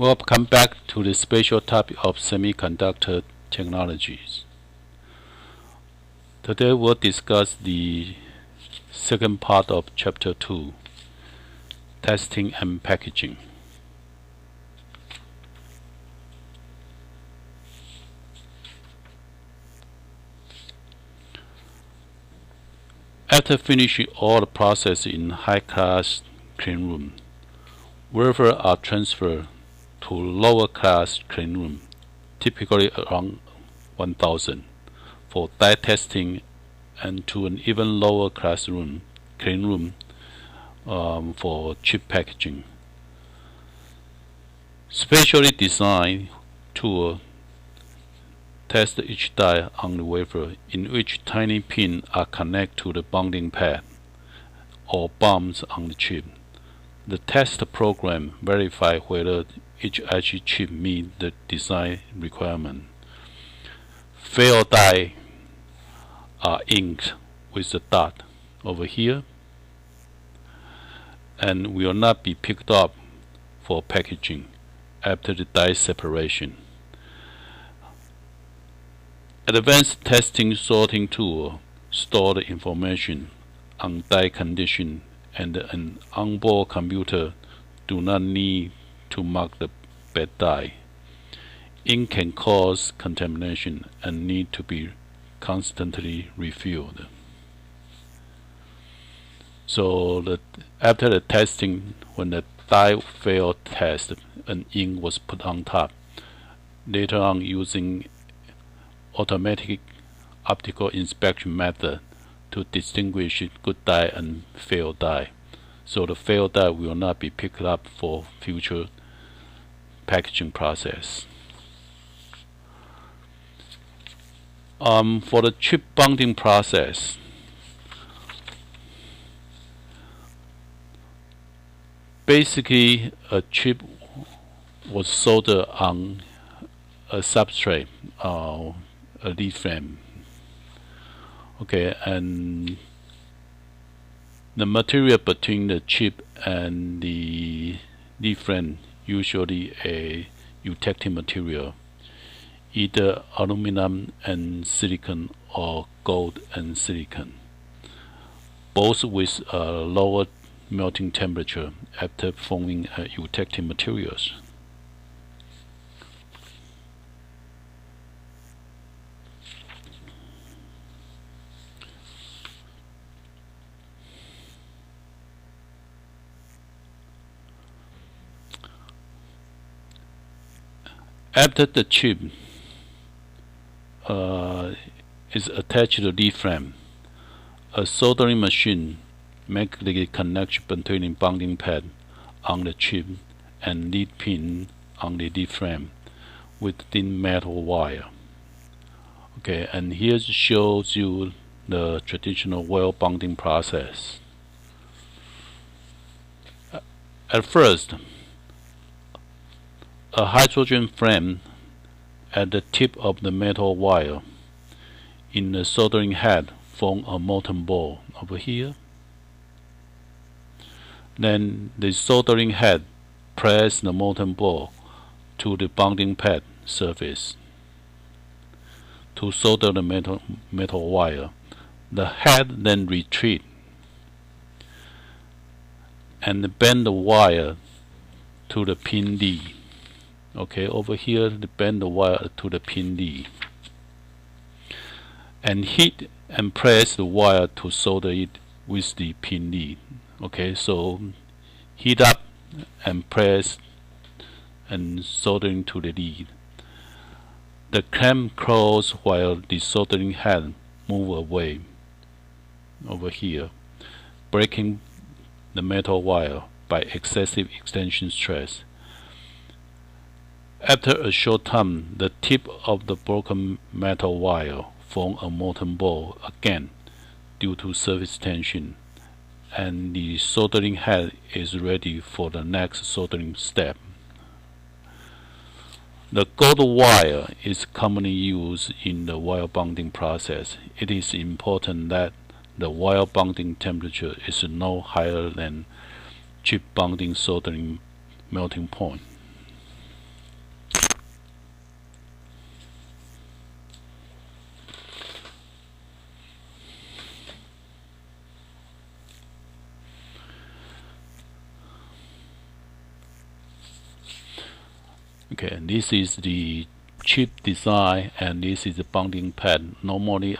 Welcome back to the special topic of semiconductor technologies. Today we'll discuss the second part of Chapter 2, Testing and Packaging. After finishing all the process in high-class cleanroom, wafers are transferred to lower-class cleanroom, typically around 1000, for die testing, and to an even lower class cleanroom for chip packaging. Specially designed tool test each die on the wafer, in which tiny pins are connected to the bonding pad or bumps on the chip. The test program verifies whether each IC chip meets the design requirement. Failed die are inked with the dot over here and will not be picked up for packaging after the die separation. Advanced testing sorting tool store the information on die condition, and an onboard computer do not need to mark the bad die. Ink can cause contamination and need to be constantly refilled. So after the testing, when the die failed test, an ink was put on top. Later on, using automatic optical inspection method to distinguish good die and failed die. So the failed die will not be picked up for future packaging process. For the chip bonding process, basically a chip was soldered on a substrate, a lead frame. Okay, and the material between the chip and the lead frame usually a eutectic material, either aluminum and silicon or gold and silicon, both with a lower melting temperature after forming eutectic materials. After the chip is attached to the lead frame, a soldering machine makes the connection between the bonding pad on the chip and lead pin on the lead frame with thin metal wire. Okay, and here shows you the traditional wire bonding process. At first, a hydrogen flame at the tip of the metal wire in the soldering head form a molten ball over here. Then the soldering head press the molten ball to the bonding pad surface to solder the metal wire. The head then retreat and bend the wire to the pin D. Okay, over here, bend the wire to the pin D, and hit and press the wire to solder it with the pin D. Okay, so heat up and press and soldering to the lead. The clamp closes while the soldering head move away over here, breaking the metal wire by excessive extension stress. After a short time, the tip of the broken metal wire forms a molten ball again due to surface tension, and the soldering head is ready for the next soldering step. The gold wire is commonly used in the wire bonding process. It is important that the wire bonding temperature is no higher than chip bonding soldering melting point. Okay, this is the chip design, and this is the bonding pad. Normally,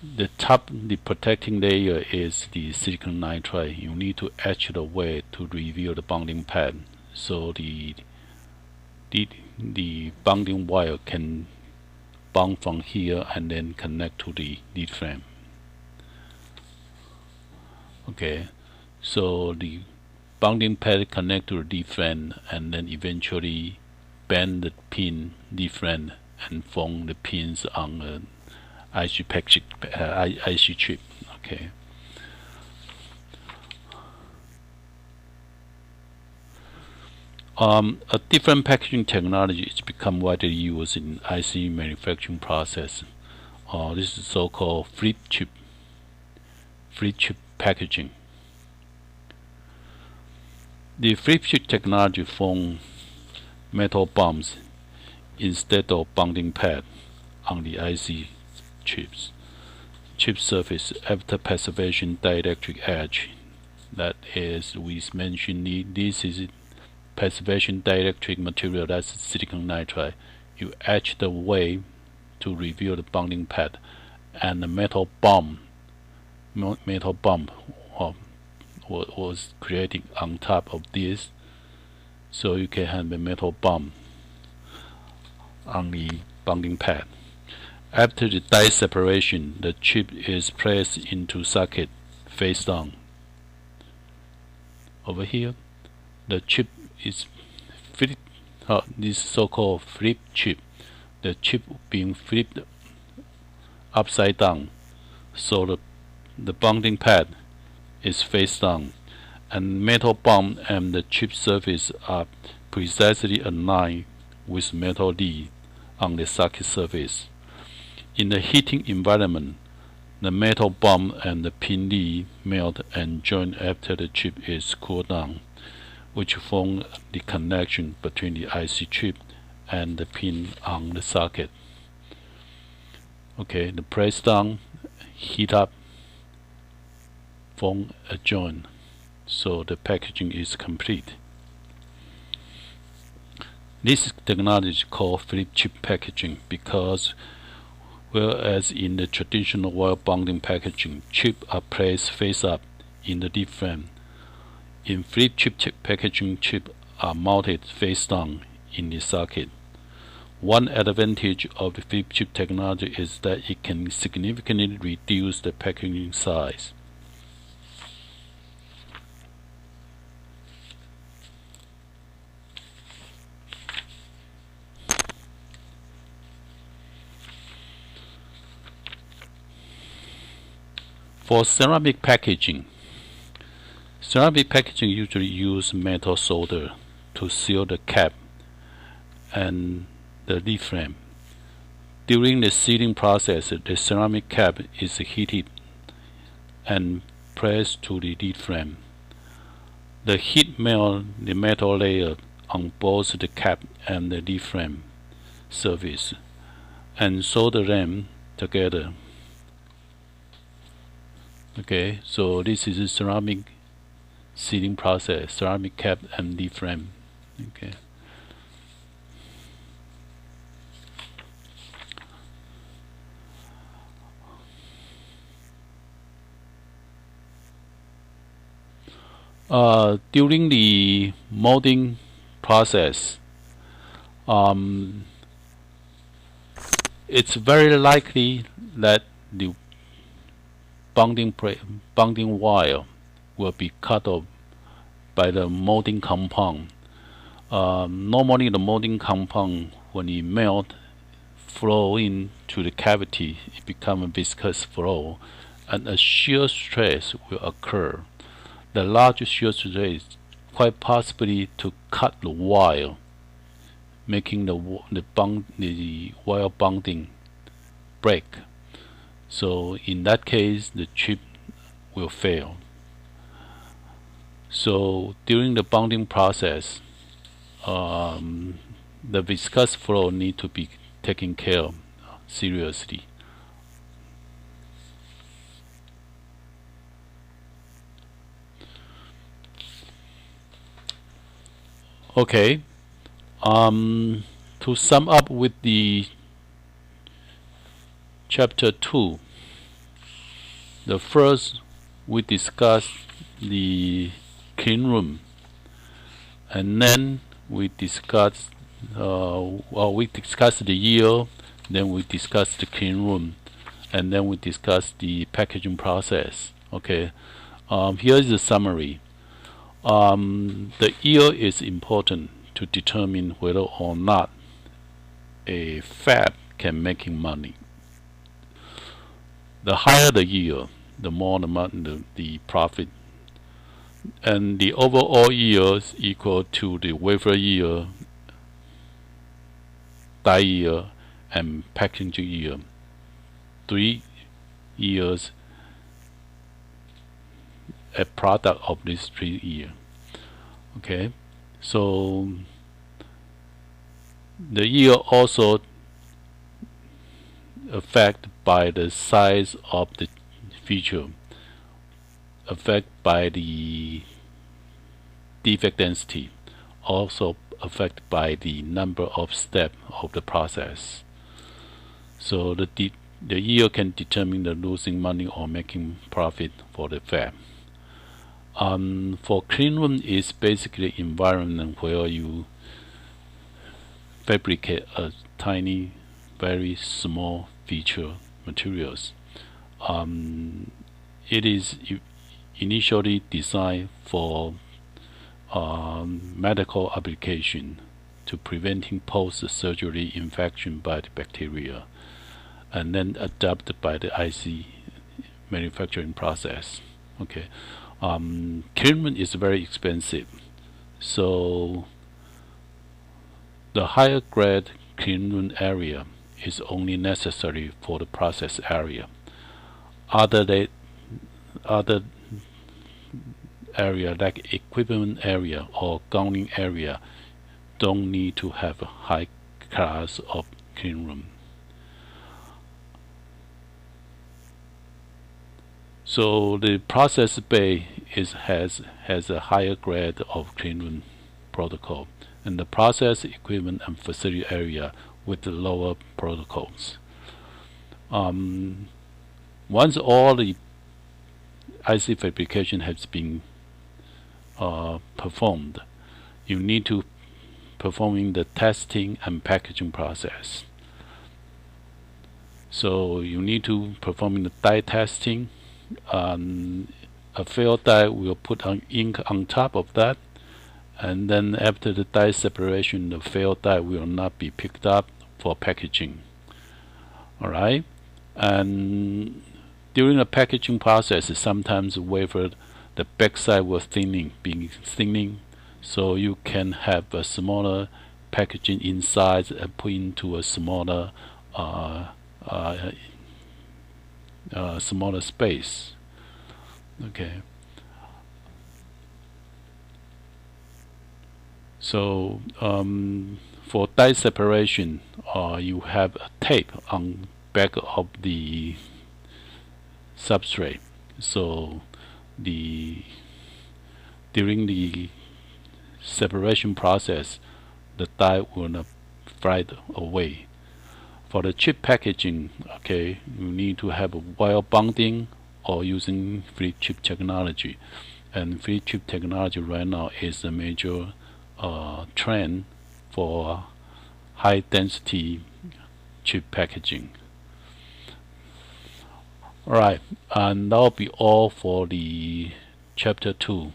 the top, the protecting layer is the silicon nitride. You need to etch it away to reveal the bonding pad, so the bonding wire can bond from here and then connect to the lead frame. Okay, so the bonding pad connect to the lead frame and then eventually bend the pin lead frame and form the pins on the IC package, IC chip. Okay. A different packaging technology is become widely used in IC manufacturing process. This is so-called flip chip packaging. The flip chip technology forms metal bumps instead of bonding pad on the IC chips. Chip surface after passivation dielectric etch. That is, we mentioned this is passivation dielectric material, that's silicon nitride. You etch the way to reveal the bonding pad, and the metal bump was created on top of this, so you can have a metal bump on the bonding pad. After the die separation, the chip is placed into socket face down. Over here, the chip is flipped. This so-called flip chip. The chip being flipped upside down, so the bonding pad is face down, and metal bump and the chip surface are precisely aligned with metal lead on the socket surface. In the heating environment, the metal bump and the pin lead melt and join after the chip is cooled down, which form the connection between the IC chip and the pin on the socket. Okay, the press down, heat up, form a joint, so the packaging is complete. This technology is called flip chip packaging because, whereas in the traditional wire bonding packaging, chips are placed face up in the lead frame, in flip chip packaging, chips are mounted face down in the socket. One advantage of the flip chip technology is that it can significantly reduce the packaging size. For ceramic packaging usually use metal solder to seal the cap and the lead frame. During the sealing process, the ceramic cap is heated and pressed to the lead frame. The heat melts the metal layer on both the cap and the lead frame surface and solder them together. Okay, so this is a ceramic sealing process, ceramic cap and lead frame. Okay. During the molding process, it's very likely that the bonding wire will be cut off by the molding compound. Normally the molding compound, when it melt, flow into the cavity, it becomes a viscous flow, and a shear stress will occur. The large shear stress quite possibly to cut the wire, making the wire bonding break. So in that case, the chip will fail. So during the bonding process, the viscous flow need to be taken care of seriously. Okay. To sum up with the chapter 2, the first we discussed the clean room, and then we discussed we discussed the yield, then we discussed the clean room, and then we discussed the packaging process. Okay, here is the summary. The yield is important to determine whether or not a fab can make money. The higher the yield, the more the profit, and the overall yield is equal to the wafer yield, die yield, and packaging yield. 3 years a product of these 3 years. Okay, so the yield also affected by the size of the feature, affected by the defect density, also affected by the number of steps of the process. So the yield can determine the losing money or making profit for the fab. For clean room is basically environment where you fabricate a tiny, very small feature materials. It is initially designed for medical application to preventing post-surgery infection by the bacteria, and then adapted by the IC manufacturing process. Okay, clean room is very expensive, so the higher grade clean room area is only necessary for the process area. Other area like equipment area or gowning area don't need to have a high class of clean room. So the process bay has a higher grade of clean room protocol, and the process equipment and facility area with the lower protocols. Once all the IC fabrication has been performed, you need to performing the testing and packaging process. So you need to perform the die testing. A failed die will put on ink on top of that, and then after the die separation, the failed die will not be picked up for packaging. Alright, and during the packaging process, sometimes wafer the backside will being thinning, so you can have a smaller packaging inside and put into a smaller smaller space. Okay, so for die separation, you have a tape on back of the substrate, so during the separation process, the die will not fly away. For the chip packaging, okay, you need to have a wire bonding or using flip chip technology, and flip chip technology right now is a major trend for high density chip packaging. Alright, and that'll be all for the chapter 2.